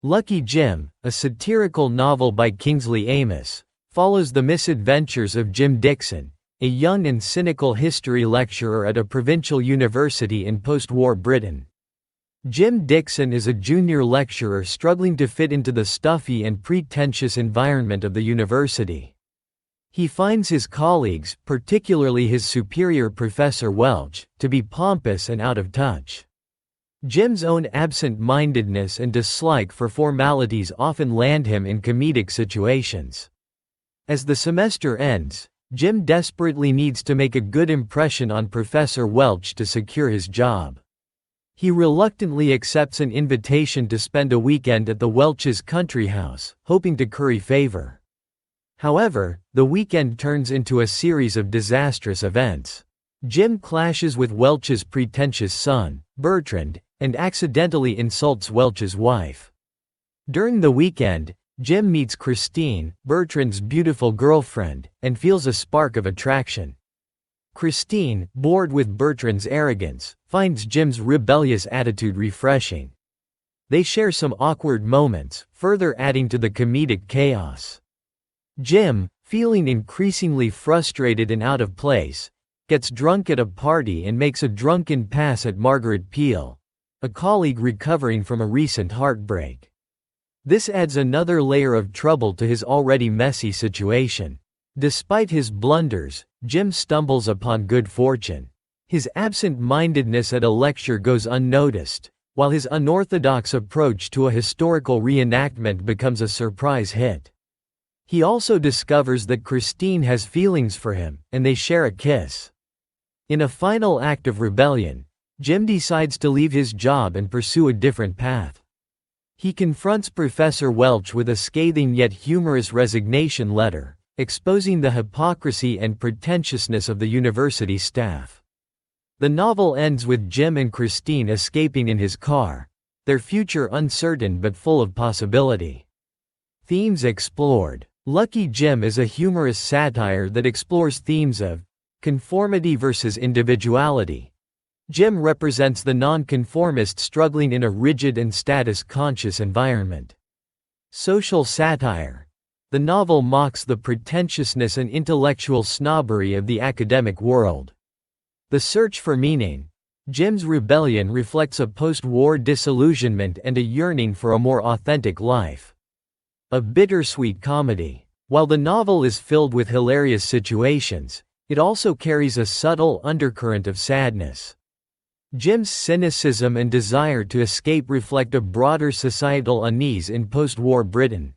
Lucky Jim, a satirical novel by Kingsley Amis, follows the misadventures of Jim Dixon, a young and cynical history lecturer at a provincial university in post-war Britain. Jim Dixon is a junior lecturer struggling to fit into the stuffy and pretentious environment of the university. He finds his colleagues, particularly his superior Professor Welch, to be pompous and out of touch. Jim's own absent-mindedness and dislike for formalities often land him in comedic situations. As the semester ends, Jim desperately needs to make a good impression on Professor Welch to secure his job. He reluctantly accepts an invitation to spend a weekend at the Welch's country house, hoping to curry favor. However, the weekend turns into a series of disastrous events. Jim clashes with Welch's pretentious son, Bertrand, and accidentally insults Welch's wife. During the weekend, Jim meets Christine, Bertrand's beautiful girlfriend, and feels a spark of attraction. Christine, bored with Bertrand's arrogance, finds Jim's rebellious attitude refreshing. They share some awkward moments, further adding to the comedic chaos. Jim, feeling increasingly frustrated and out of place, gets drunk at a party and makes a drunken pass at Margaret Peel, a colleague recovering from a recent heartbreak. This adds another layer of trouble to his already messy situation. Despite his blunders, Jim stumbles upon good fortune. His absent-mindedness at a lecture goes unnoticed, while his unorthodox approach to a historical reenactment becomes a surprise hit. He also discovers that Christine has feelings for him, and they share a kiss. In a final act of rebellion, Jim decides to leave his job and pursue a different path. He confronts Professor Welch with a scathing yet humorous resignation letter, exposing the hypocrisy and pretentiousness of the university staff. The novel ends with Jim and Christine escaping in his car, their future uncertain but full of possibility. Themes explored. Lucky Jim is a humorous satire that explores themes of conformity versus individuality. Jim represents the nonconformist struggling in a rigid and status-conscious environment. Social satire. The novel mocks the pretentiousness and intellectual snobbery of the academic world. The search for meaning. Jim's rebellion reflects a post-war disillusionment and a yearning for a more authentic life. A bittersweet comedy. While the novel is filled with hilarious situations, it also carries a subtle undercurrent of sadness. Jim's cynicism and desire to escape reflect a broader societal unease in post-war Britain.